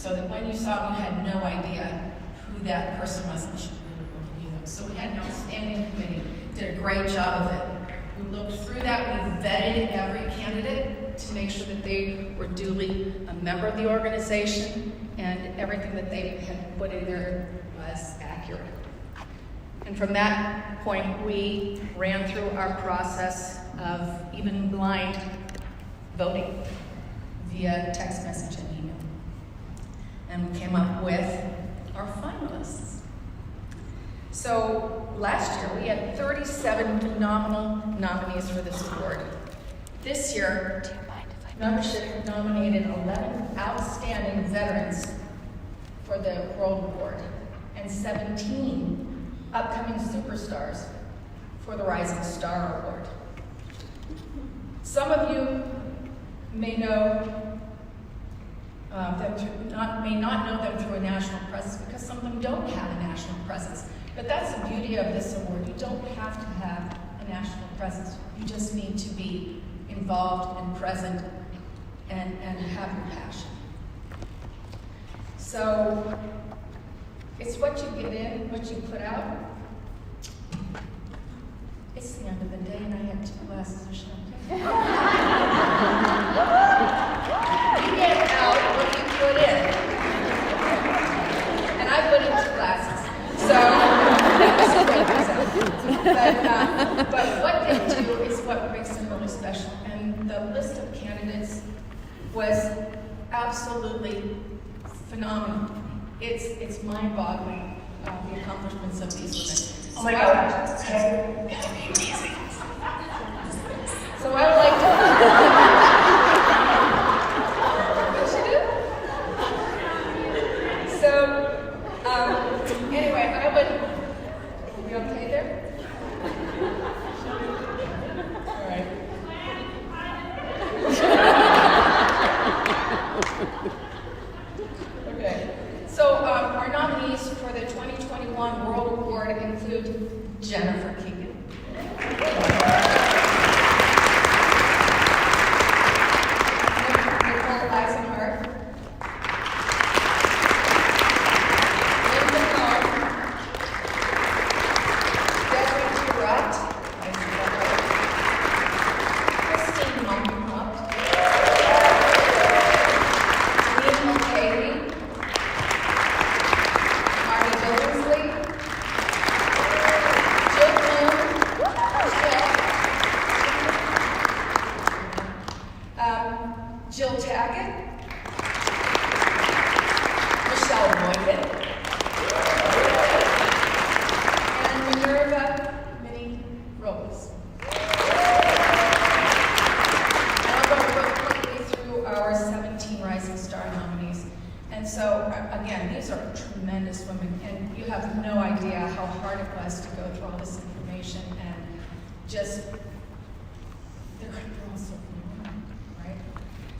so that when you saw them, you had no idea who that person was. So we had an outstanding committee, did a great job of it. We looked through that, we vetted every candidate to make sure that they were duly a member of the organization and everything that they had put in there was accurate. And from that point, we ran through our process of even blind voting via text message and email. And we came up with our finalists. So last year, we had 37 phenomenal nominees for this award. This year, membership nominated 11 outstanding veterans for the World Award and 17 upcoming superstars for the Rising Star Award. Some of you may know may not know them through a national presence because some of them don't have a national presence. But that's the beauty of this award. You don't have to have a national presence. You just need to be involved and present and have your passion. So it's what you get in, what you put out. It's the end of the day and I have 2 glasses of champagne. You get out what you put in. And I put in 2 glasses. So but what they do is what makes them really special. And the list of candidates was absolutely phenomenal. It's mind-boggling, the accomplishments of these women. Oh my God, okay, it's amazing. So I would like to... Anyway, I would... You okay there? All right. Okay. So our nominees for the 2021 World Award include Jennifer Keegan.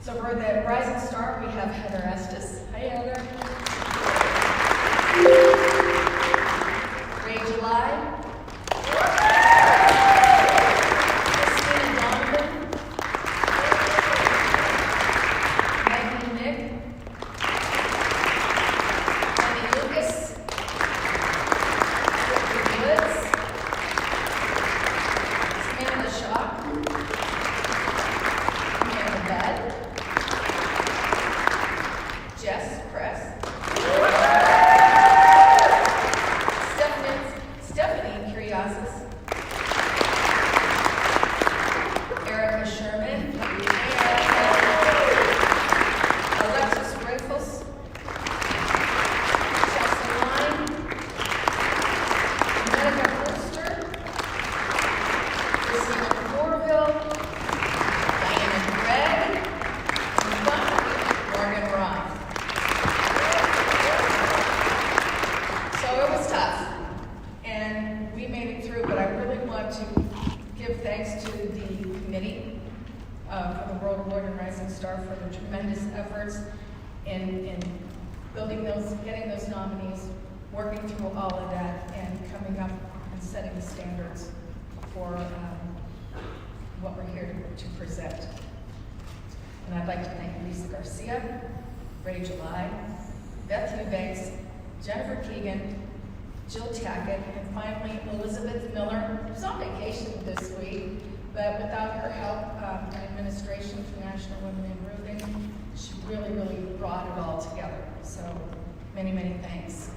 So for the Rising Star, we have Heather Estes. Hi, Heather. Ray July. Christina Donovan. Maggie Nick. Andy Lucas. Whitney Woods. Samantha Shaw. Amanda Bed. Jess Press, Stephanie Curiasis, Erica Sherman, Alexis Rifles, Chelsea Line, Monica Brewster, Christina Corville, Diana Gregg, and finally, Morgan Roth. And we made it through, but I really want to give thanks to the committee for the World Award and Rising Star for the tremendous efforts in building those, getting those nominees, working through all of that, and coming up and setting the standards for what we're here to present. And I'd like to thank Lisa Garcia, Ray July, Beth Eubanks, Jennifer Keegan, Jill Tackett, and finally Elizabeth Miller, who's on vacation this week, but without her help and administration from National Women in Roofing, she really brought it all together. So many thanks.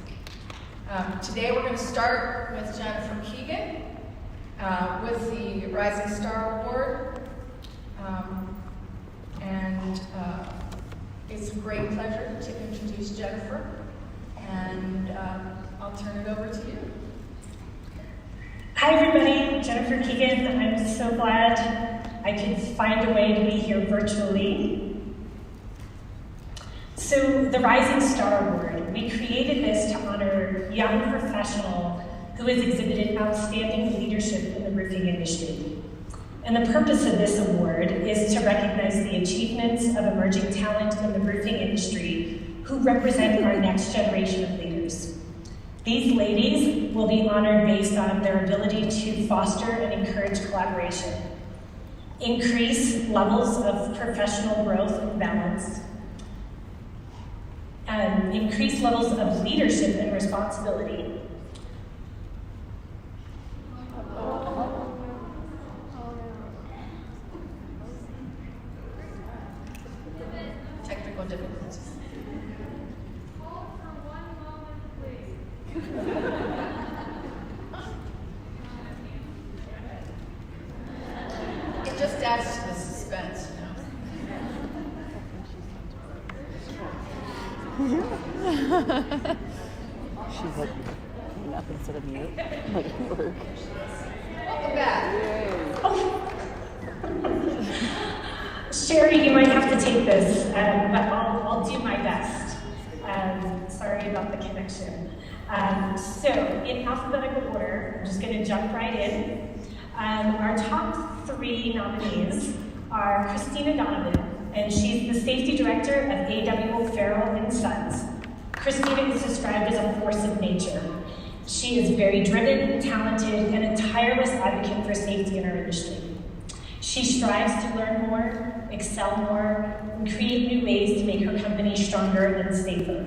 Today we're going to start with Jennifer Keegan with the Rising Star Award. It's a great pleasure to introduce Jennifer, and I'll turn it over to you. Hi everybody, Jennifer Keegan. I'm so glad I could find a way to be here virtually. So the Rising Star Award, we created this to honor a young professional who has exhibited outstanding leadership in the roofing industry. And the purpose of this award is to recognize the achievements of emerging talent in the roofing industry who represent our next generation of leaders. These ladies will be honored based on their ability to foster and encourage collaboration, increase levels of professional growth and balance, and increase levels of leadership and responsibility, Technical difficulties. It just adds to the suspense, She's like hang up instead of mute. Like work. Welcome back. Sherry, you might have to take this, but I'll do my best. Sorry about the connection. So, in alphabetical order, I'm just going to jump right in. Our top 3 nominees are Christina Donovan, and she's the safety director of A.W. Farrell and Sons. Christina is described as a force of nature. She is very driven, talented, and a tireless advocate for safety in our industry. She strives to learn more, excel more, and create new ways to make her company stronger and safer.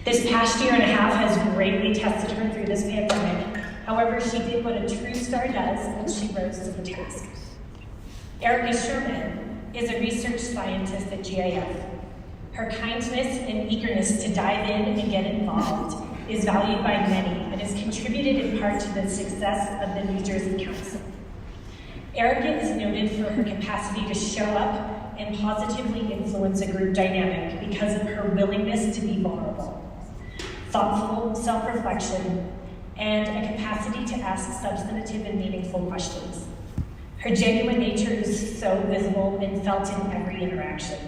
This past year and a half has greatly tested her through this pandemic. However, she did what a true star does, and she rose to the task. Erica Sherman is a research scientist at GIF. Her kindness and eagerness to dive in and get involved is valued by many and has contributed in part to the success of the New Jersey Council. Erica is noted for her capacity to show up and positively influence a group dynamic because of her willingness to be vulnerable, thoughtful self-reflection, and a capacity to ask substantive and meaningful questions. Her genuine nature is so visible and felt in every interaction.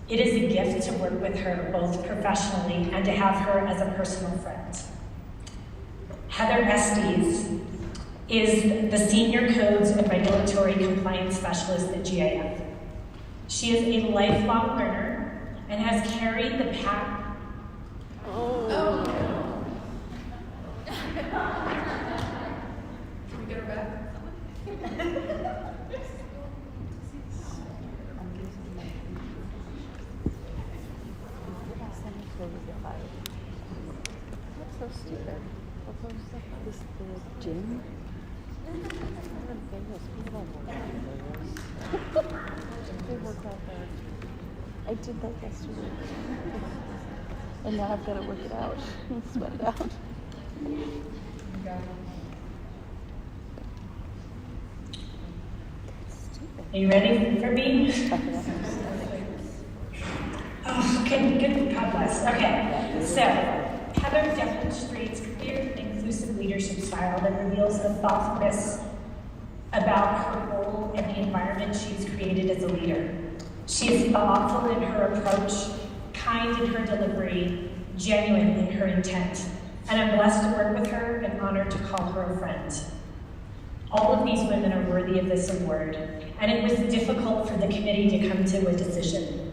It is a gift to work with her both professionally and to have her as a personal friend. Heather Estes is the Senior Codes and Regulatory Compliance Specialist at GIF. She is a lifelong learner and has carried the path. Oh. Can we get her back? That's so stupid. This the gym? People don't work out in Vegas. They work out there. I did that yesterday. And now I've got to work it out and sweat it out. Are you ready for me? Oh, good, God bless. Okay, so Heather demonstrates clear, inclusive leadership style that reveals the thoughtfulness about her role and the environment she's created as a leader. She is thoughtful in her approach, kind in her delivery, genuine in her intent, and I'm blessed to work with her and honored to call her a friend. All of these women are worthy of this award, and it was difficult for the committee to come to a decision.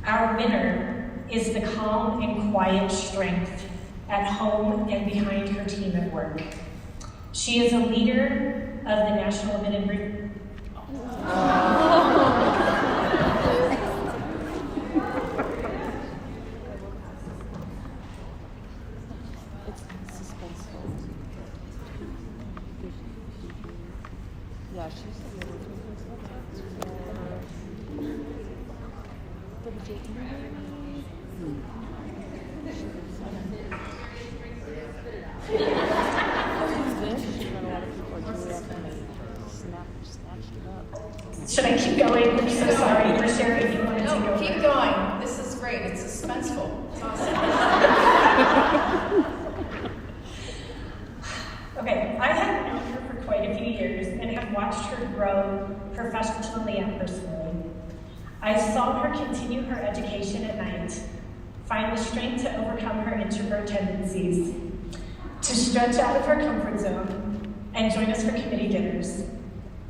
Our winner is the calm and quiet strength at home and behind her team at work. She is a leader of the National Women in Roofing. gosh, she's so good. Should I keep going? I'm so sorry for Sherry if you want to take No, over. keep going. This is great. It's suspenseful. It's awesome. Okay, I have known her for quite a few years and have watched her grow professionally and personally. I saw her continue her education at night, find the strength to overcome her introvert tendencies, to stretch out of her comfort zone and join us for committee dinners,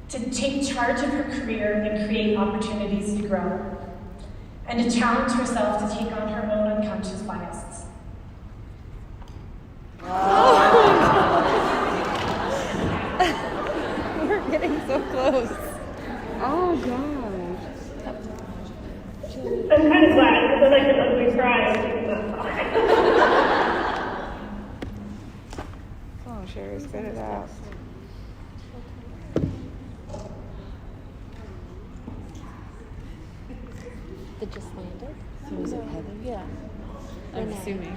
to take charge of her career and create opportunities to grow, and to challenge herself to take on her own unconscious biases. We're getting so close. Oh gosh. I'm kind of glad because I like an ugly cry. Oh, Sherry, spit it out. It just landed? So is it Heather? Yeah. I'm assuming.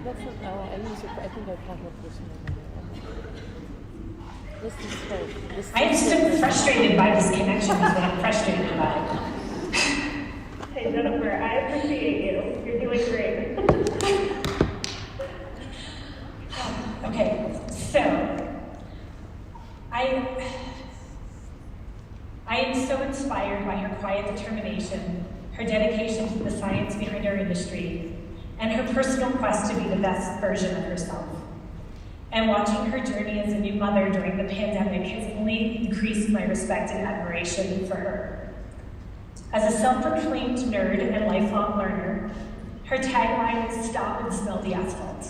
That's not, oh, I use it, I think I've had her personally. This is her. This I'm still frustrated by this connection, is what I'm frustrated by. Hey Jennifer, I appreciate you. You're doing great. Okay, so I am so inspired by her quiet determination, her dedication to the science behind our industry, and her personal quest to be the best version of herself. And watching her journey as a new mother during the pandemic has only increased my respect and admiration for her. As a self-proclaimed nerd and lifelong learner, her tagline is "Stop and smell the asphalt."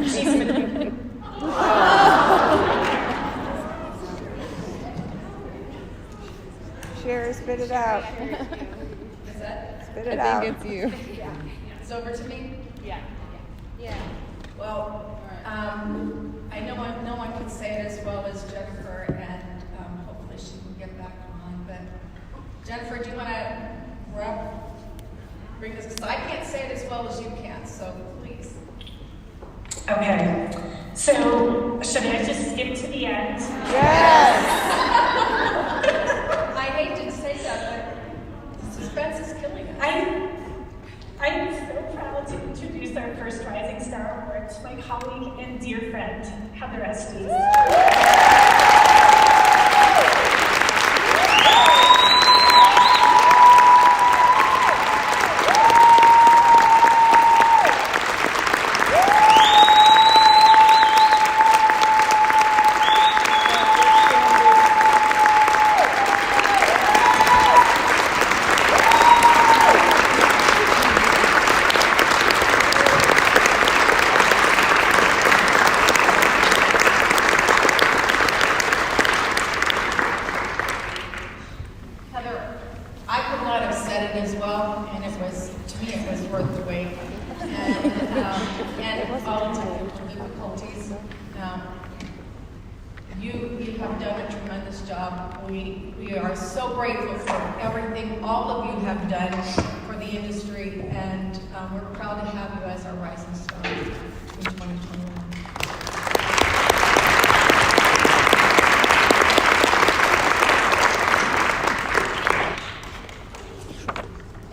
She's been Sherry, spit it out. Is that? Spit it out. I think it's you. It's over to me? Yeah. Well, I know no one can say it as well as Jennifer, and hopefully she can get back on. But Jennifer, do you want to bring this? Because I can't say it as well as you can, so please. Okay, so should I just skip to the end? Yes! I hate to say that, but suspense is killing us. I am so proud to introduce our first Rising Star Award to my colleague and dear friend, Heather Estes. Heather, I could not have said it as well, and it was, to me, it was worth the wait. And all of the difficulties. You have done a tremendous job. We are so grateful for everything all of you have done for the industry, and we're proud to have you as our Rising Star in 2021.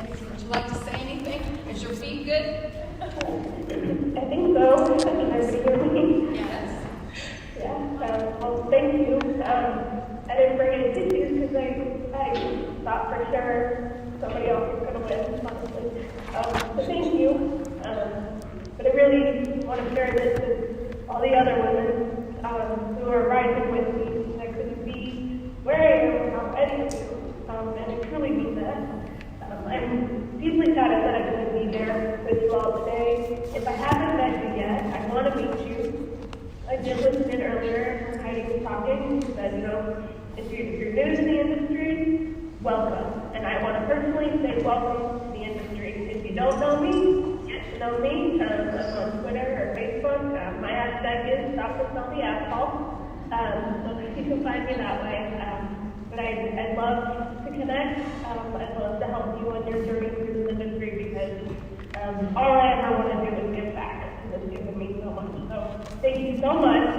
Would you like to say anything? Is your feet good? I think so. Can everybody hear me? Yes. Yeah. Well, thank you. I didn't bring any tissues because I thought for sure somebody else was going to win, honestly. So thank you. But I really want to share this with all the other women who are rising with me. I couldn't be where I am without any of you. And I truly mean that. I'm deeply flattered that I'm going to be there with you all today. If I haven't met you yet, I want to meet you. I did listen in earlier when Heidi was talking. She said, if you're new to the industry, welcome. And I want to personally say welcome to the industry. If you don't know me, get to know me. I'm on Twitter or Facebook. My hashtag is Stop and Smell the Asphalt. So you can find me that way. But I'd love to connect. I'd love to help you on your journey through the industry because all I ever want to do is give back. This has given me so much. So thank you so much.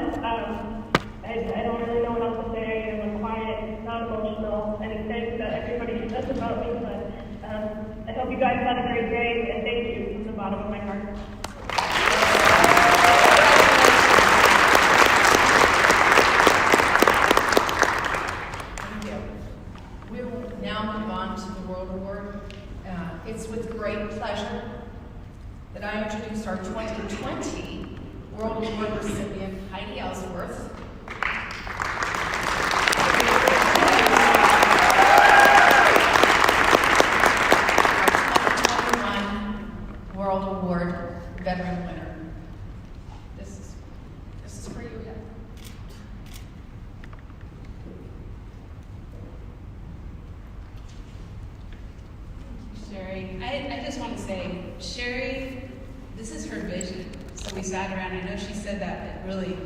I don't really know what else to say. I'm quiet, not emotional, anything that everybody says about me, but I hope you guys had a great day, and thank you from the bottom of my heart. Thank you. We will now move on to the World Award. It's with great pleasure that I introduce our 2020 World Award recipient, Heidi Ellsworth. World Award veteran winner. This is for you, Heather. Sherry, I just want to say, Sherry, this is her vision. So we sat around, I know she said that, but really,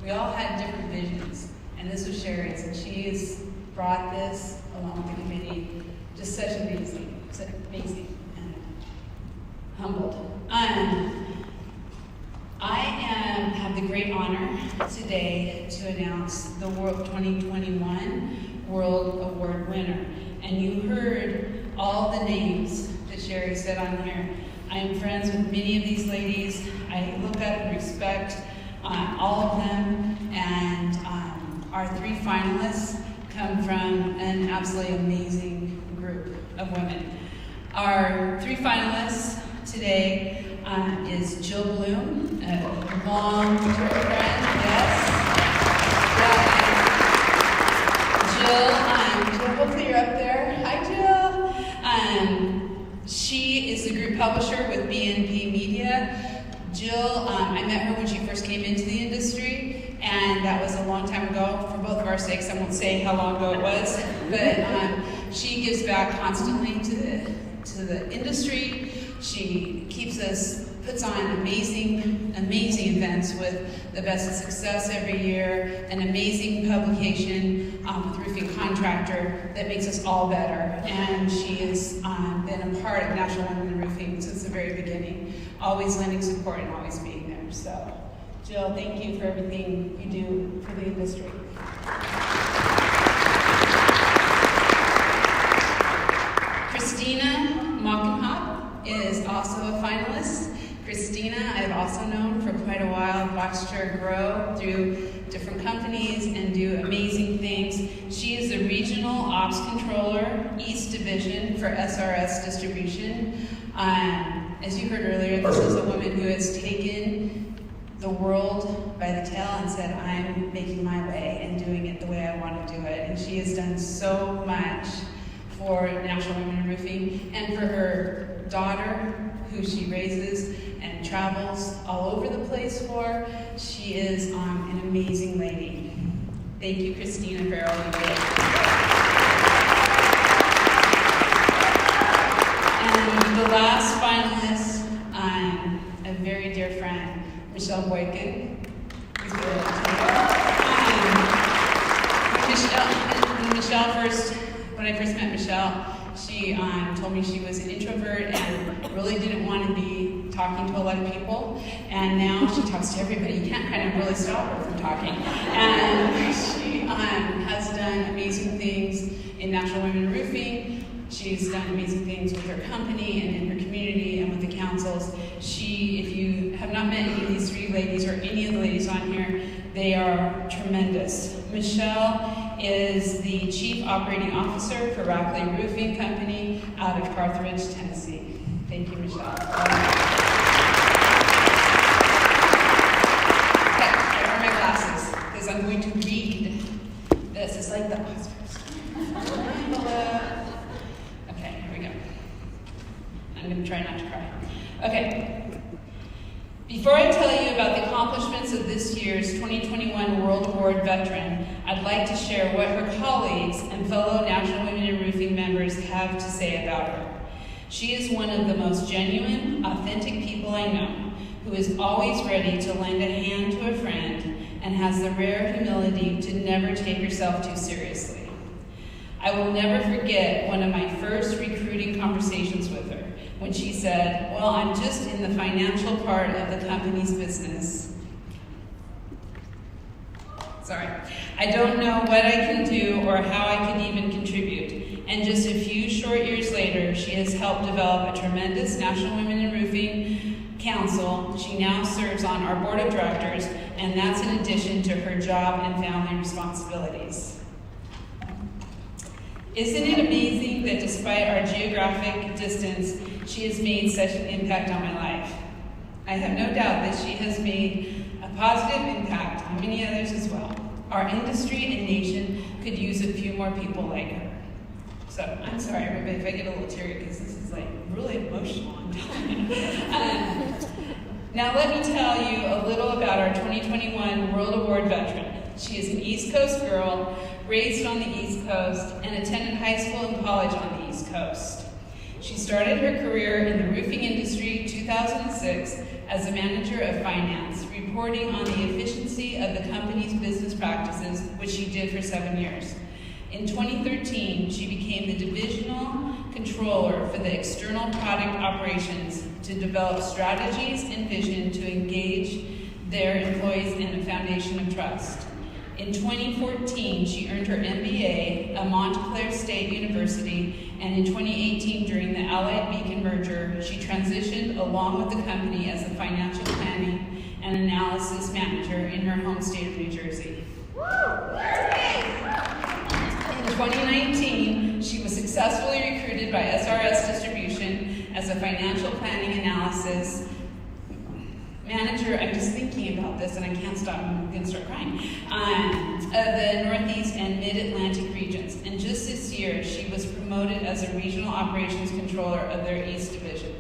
we all had different visions, and this was Sherry's, and she has brought this along with the committee, just such amazing, and humbled. I have the great honor today to announce the 2021 World Award winner, and you heard all the names that Sherry said on here. I am friends with many of these ladies. I look up and respect all of them, and our 3 finalists come from an absolutely amazing group of women. Our 3 finalists today is Jill Bloom, a long-term friend, yes. Jill, hopefully you're up there. Hi, Jill. She is the group publisher with BNP Media. Jill, I met her when she first came into the industry, and that was a long time ago. For both of our sakes, I won't say how long ago it was, but she gives back constantly to the industry. She puts on amazing events with the Best of Success every year, an amazing publication with Roofing Contractor that makes us all better. And she has been a part of National Women in Roofing since the very beginning, always lending support and always being there. So, Jill, thank you for everything you do for the industry. Christina Mockenhop is also a finalist. Christina, I've also known for quite a while. I've watched her grow through different companies and do amazing things. She is the Regional Ops Controller, East Division for SRS Distribution. As you heard earlier, this is a woman who has taken the world by the tail and said, I'm making my way and doing it the way I want to do it. And she has done so much for National Women in Roofing and for her daughter, who she raises and travels all over the place for. She is an amazing lady. Thank you, Christina, for all you did. And the last finalist, a very dear friend, Michelle Boykin. When I first met Michelle, she told me she was an introvert and really didn't want to be talking to a lot of people. And now she talks to everybody. You can't kind of really stop her from talking. And she has done amazing things in National Women in Roofing. She's done amazing things with her company and in her community and with the councils. If you have not met any of these 3 ladies or any of the ladies on here, they are tremendous. Michelle is the Chief Operating Officer for Rackley Roofing Company out of Carthage, Tennessee. Thank you, Michelle. Okay, I wear my glasses because I'm going to read this. It's like the Oscars. Okay, here we go. I'm going to try not to cry. Okay. Before I tell you about the accomplishments of this year's 2021 World Award veteran, I'd like to share what her colleagues and fellow National Women in Roofing members have to say about her. She is one of the most genuine, authentic people I know, who is always ready to lend a hand to a friend and has the rare humility to never take herself too seriously. I will never forget one of my first recruiting conversations with her when she said, "Well, I'm just in the financial part of the company's business. Sorry. I don't know what I can do or how I can even contribute." And just a few short years later, she has helped develop a tremendous National Women in Roofing Council. She now serves on our board of directors, and that's in addition to her job and family responsibilities. Isn't it amazing that despite our geographic distance, she has made such an impact on my life? I have no doubt that she has made a positive impact on many others as well. Our industry and nation could use a few more people like her. So I'm sorry, everybody, if I get a little teary because this is like really emotional. I'm telling you. Now let me tell you a little about our 2021 World Award veteran. She is an East Coast girl, raised on the East Coast, and attended high school and college on the East Coast. She started her career in the roofing industry in 2006 as a manager of finance, reporting on the efficiency of the company's business practices, which she did for 7 years. In 2013, she became the divisional controller for the external product operations to develop strategies and vision to engage their employees in a foundation of trust. In 2014, she earned her MBA at Montclair State University, and in 2018, during the Allied Beacon merger, she transitioned along with the company as a financial planning and analysis manager in her home state of New Jersey. In 2019, she was successfully recruited by SRS Distribution as a financial planning analysis manager. I'm just thinking about this and I can't stop, I'm going to start crying, of the Northeast and Mid-Atlantic regions. And just this year, she was promoted as a regional operations controller of their East Division.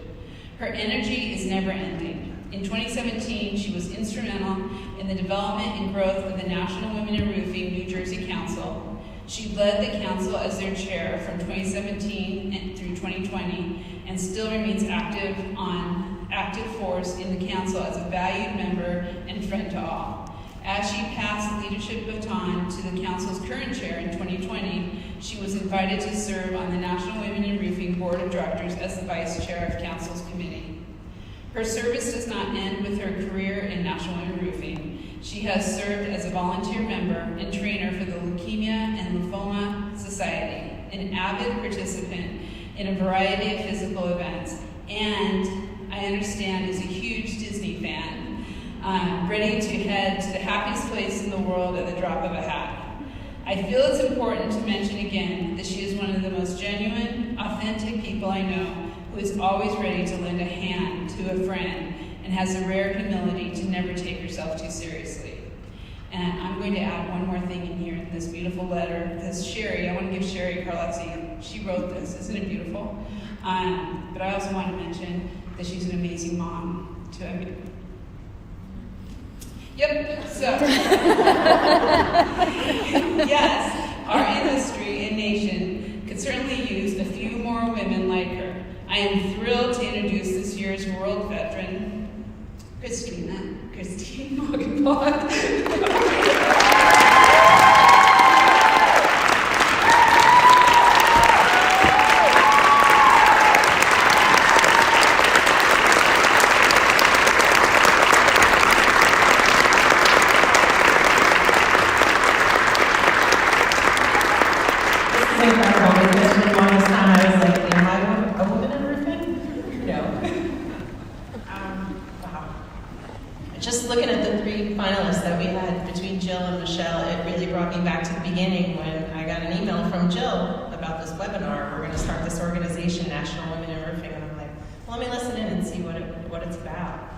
Her energy is never ending. In 2017, she was instrumental in the development and growth of the National Women in Roofing New Jersey Council. She led the council as their chair from 2017 through 2020 and still remains active force in the council as a valued member and friend to all. As she passed the leadership baton to the council's current chair in 2020, she was invited to serve on the National Women in Roofing Board of Directors as the vice chair of council's committee. Her service does not end with her career in National Women in Roofing. She has served as a volunteer member and trainer for the Leukemia and Lymphoma Society, an avid participant in a variety of physical events, and I understand is a huge Disney fan, ready to head to the happiest place in the world at the drop of a hat. I feel it's important to mention again that she is one of the most genuine, authentic people I know, who is always ready to lend a hand to a friend and has a rare humility to never take herself too seriously. And I'm going to add one more thing in here in this beautiful letter, because Sherry, I want to give Sherry Carlozzi, she wrote this, isn't it beautiful? But I also want to mention that she's an amazing mom to everybody. Yep, so, yes, our industry and nation could certainly use a few more women like her. I am thrilled to introduce this year's World Veteran, Christine Morgenbach. Just looking at the three finalists that we had between Jill and Michelle, it really brought me back to the beginning when I got an email from Jill about this webinar. We're going to start this organization, National Women in Roofing, and I'm like, well, let me listen in and see what it's about.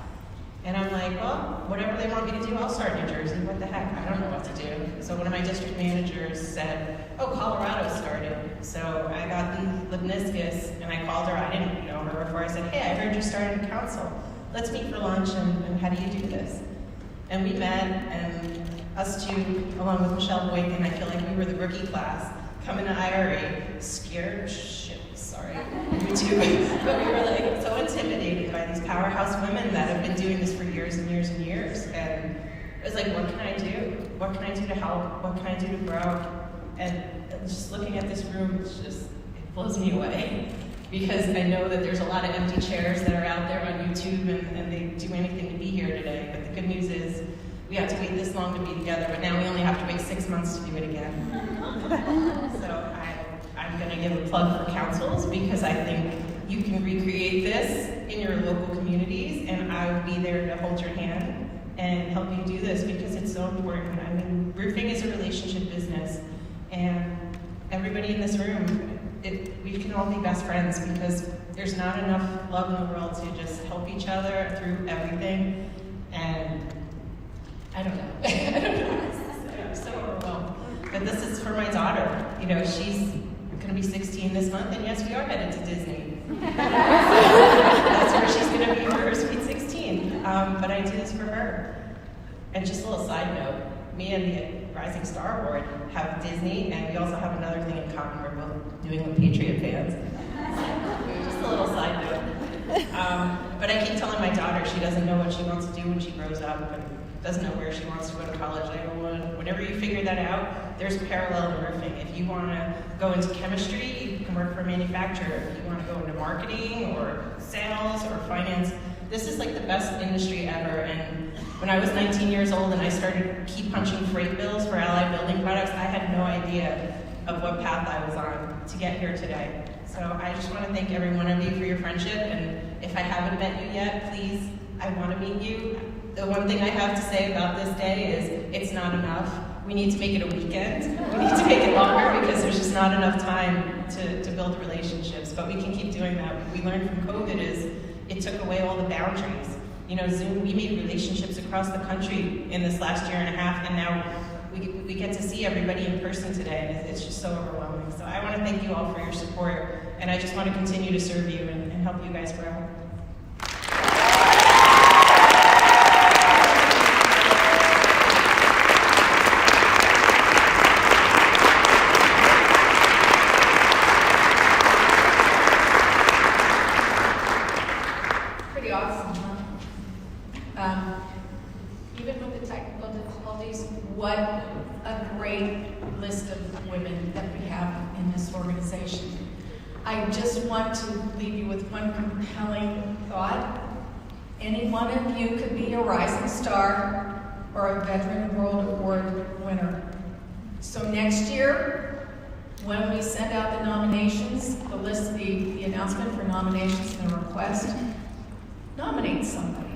And I'm like, well, whatever they want me to do, I'll start New Jersey. What the heck? I don't know what to do. So one of my district managers said, oh, Colorado started. So I got the meniscus, and I called her. I didn't know her before. I said, hey, I heard you started a council. Let's meet for lunch, and how do you do this? And we met, and us two, along with Michelle Boykin, I feel like we were the rookie class, coming to IRA, scared shit, sorry, you too. But we were like so intimidated by these powerhouse women that have been doing this for years and years and years. And It was like, what can I do? What can I do to help? What can I do to grow? And just looking at this room, it blows me away. Because I know that there's a lot of empty chairs that are out there on YouTube, and they do anything to be here today. But the good news is, we have to wait this long to be together, but now we only have to wait 6 months to do it again. So I'm going to give a plug for councils, because I think you can recreate this in your local communities, and I will be there to hold your hand and help you do this, because it's so important. I mean, roofing is a relationship business, and everybody in this room, we can all be best friends, because there's not enough love in the world to just help each other through everything. And I don't know. I don't know. I'm so overwhelmed. But this is for my daughter. You know, she's going to be 16 this month, and yes, we are headed to Disney. That's where she's going to be for her sweet 16. But I do this for her. And just a little side note, me and the Rising Star Award have Disney, and we also have another thing in common. We're both New England Patriot fans. Just a little side note. But I keep telling my daughter she doesn't know what she wants to do when she grows up, and doesn't know where she wants to go to college. Whenever you figure that out, there's parallel in roofing. If you want to go into chemistry, you can work for a manufacturer. If you want to go into marketing or sales or finance, this is like the best industry ever. And when I was 19 years old and I started key punching freight bills for Allied Building Products, I had no idea of what path I was on to get here today. So I just want to thank every one of you for your friendship, and if I haven't met you yet, please, I want to meet you. The one thing I have to say about this day is it's not enough. We need to make it a weekend. We need to make it longer, because there's just not enough time to build relationships, but we can keep doing that. What we learned from COVID is it took away all the boundaries. You know, Zoom, we made relationships across the country in this last year and a half, and now we get to see everybody in person today, and it's just so overwhelming. So I want to thank you all for your support, and I just want to continue to serve you and help you guys grow. Pretty awesome, huh? Even with the technical difficulties, what a great list of women that we have in this organization. I just want to leave you with one compelling thought. Any one of you could be a Rising Star or a Veteran World Award winner. So next year, when we send out the nominations, the list, the announcement for nominations and the request, nominate somebody.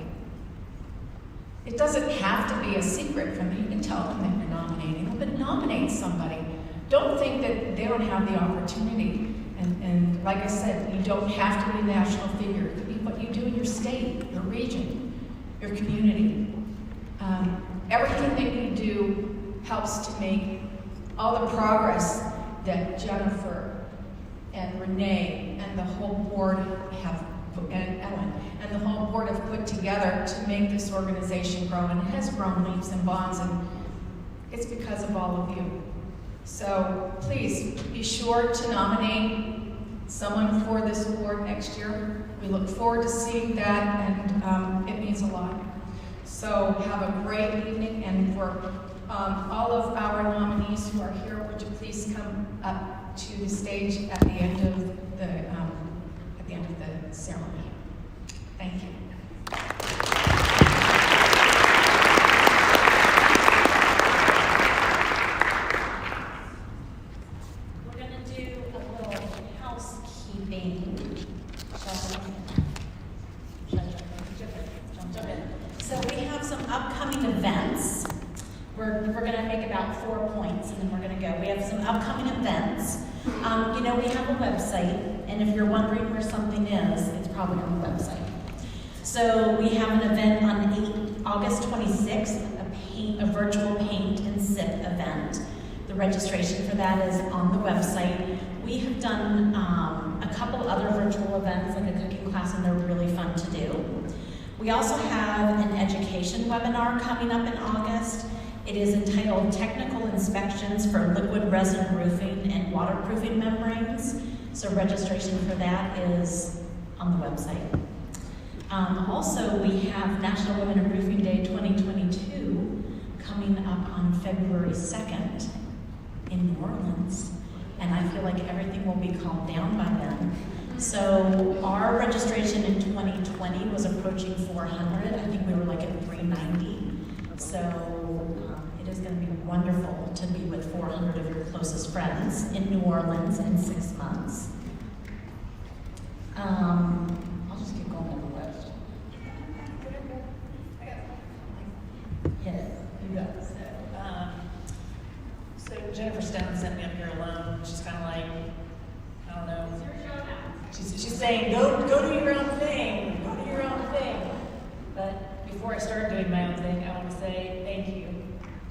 It doesn't have to be a secret from you. You can tell them that you're nominating them, but nominate somebody. Don't think that they don't have the opportunity. And like I said, you don't have to be a national figure. It could be what you do in your state, your region, your community. Everything that you do helps to make all the progress that Jennifer and Renee and the whole board have, and Ellen, and the whole board have put together to make this organization grow, and it has grown leaps and bounds, and it's because of all of you. So please be sure to nominate someone for this award next year. We look forward to seeing that, and it means a lot. So have a great evening, and for all of our nominees who are here, would you please come up to the stage at the end of the ceremony. Thank you. We're going to do a little housekeeping. Jump in. So we have some upcoming events. We're going to make about 4 points, and then we're going to go. We have some upcoming events. You know, we have a website, and if you're wondering where something is, it's probably on the website. So we have an event on August 26th, a virtual paint and sip event. The registration for that is on the website. We have done a couple other virtual events, like a cooking class, and they're really fun to do. We also have an education webinar coming up in August. It is entitled Technical Inspections for Liquid Resin Roofing and Waterproofing Membranes. So registration for that is on the website. Also, we have National Women in Roofing Day 2022 coming up on February 2nd in New Orleans. And I feel like everything will be calmed down by then. So our registration in 2020 was approaching 400. I think we were like at 390. So it is going to be wonderful to be with 400 of your closest friends in New Orleans in 6 months. I'll just keep going on the list. Hit it. You go. So Jennifer Stone sent me up here alone. She's kind of like, I don't know. She's saying, go do your own thing. Go do your own thing. But before I start doing my own thing, I want to say thank you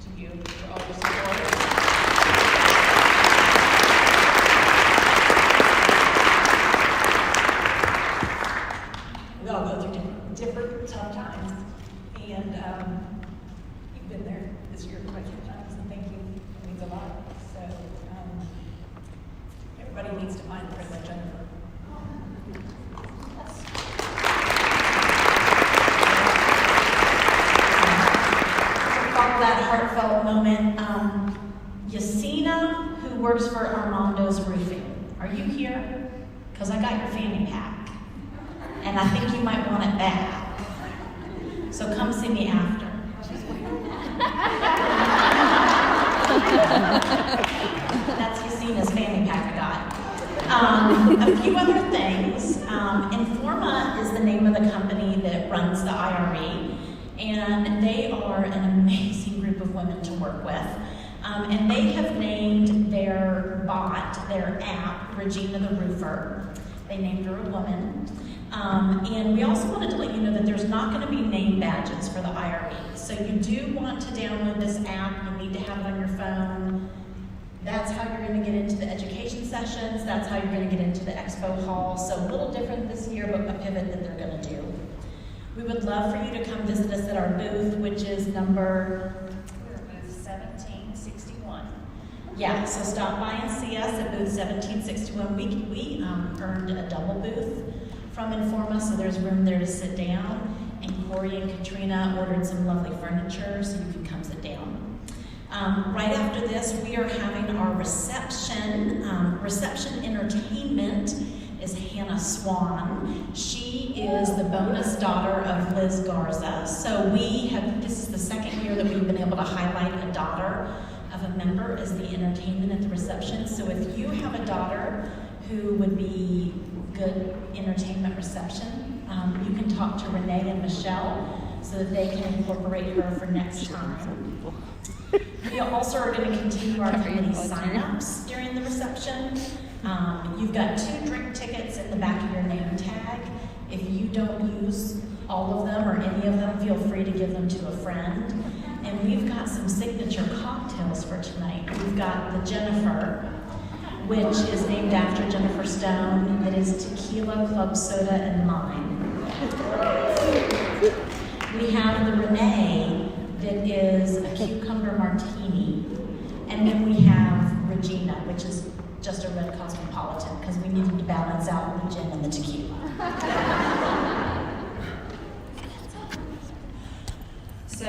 to you for all your support. We all go through different tough times, and you've been there this year quite a few times, and thank you. It means a lot. So everybody needs to find a friend like Jennifer. Follow that heartfelt moment. Yasina, who works for Armando's Roofing, are you here? Because I got your fanny pack, and I think you might want it back. So come see me after. That's Yasina's fanny pack I got. A few other things. Informa is the name of the company that runs the IRE, and they are an amazing group of women to work with. And they have named their bot, their app, Regina the Roofer. They named her a woman. And we also wanted to let you know that there's not going to be name badges for the IRE. So you do want to download this app. You need to have it on your phone. That's how you're going to get into the education sessions. That's how you're going to get into the expo hall. So a little different this year, but a pivot that they're going to do. We would love for you to come visit us at our booth, which is number 1761. Yeah, so stop by and see us at booth 1761. We earned a double booth from Informa, so there's room there to sit down. And Corey and Katrina ordered some lovely furniture, so you can come sit down. Right after this, we are having our reception. Reception entertainment is Hannah Swan. She is the bonus daughter of Liz Garza. So this is the second year that we've been able to highlight a daughter of a member as the entertainment at the reception. So if you have a daughter who would be good entertainment reception, you can talk to Renee and Michelle so that they can incorporate her for next time. We also are going to continue our committee sign-ups during the reception. You've got 2 drink tickets in the back of your name tag. If you don't use all of them or any of them, feel free to give them to a friend. And we've got some signature cocktails for tonight. We've got the Jennifer, which is named after Jennifer Stone. It is tequila, club soda, and lime. We have the Renee, that is a cucumber martini. And then we have Regina, which is just a red cosmopolitan, because we needed to balance out the gin and the tequila. So,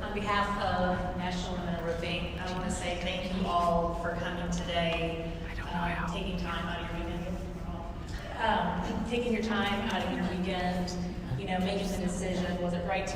on behalf of National Women in Roofing, I want to say thank you all for coming today, taking time out of your weekend, taking your time out of your weekend, making the decision, was it right to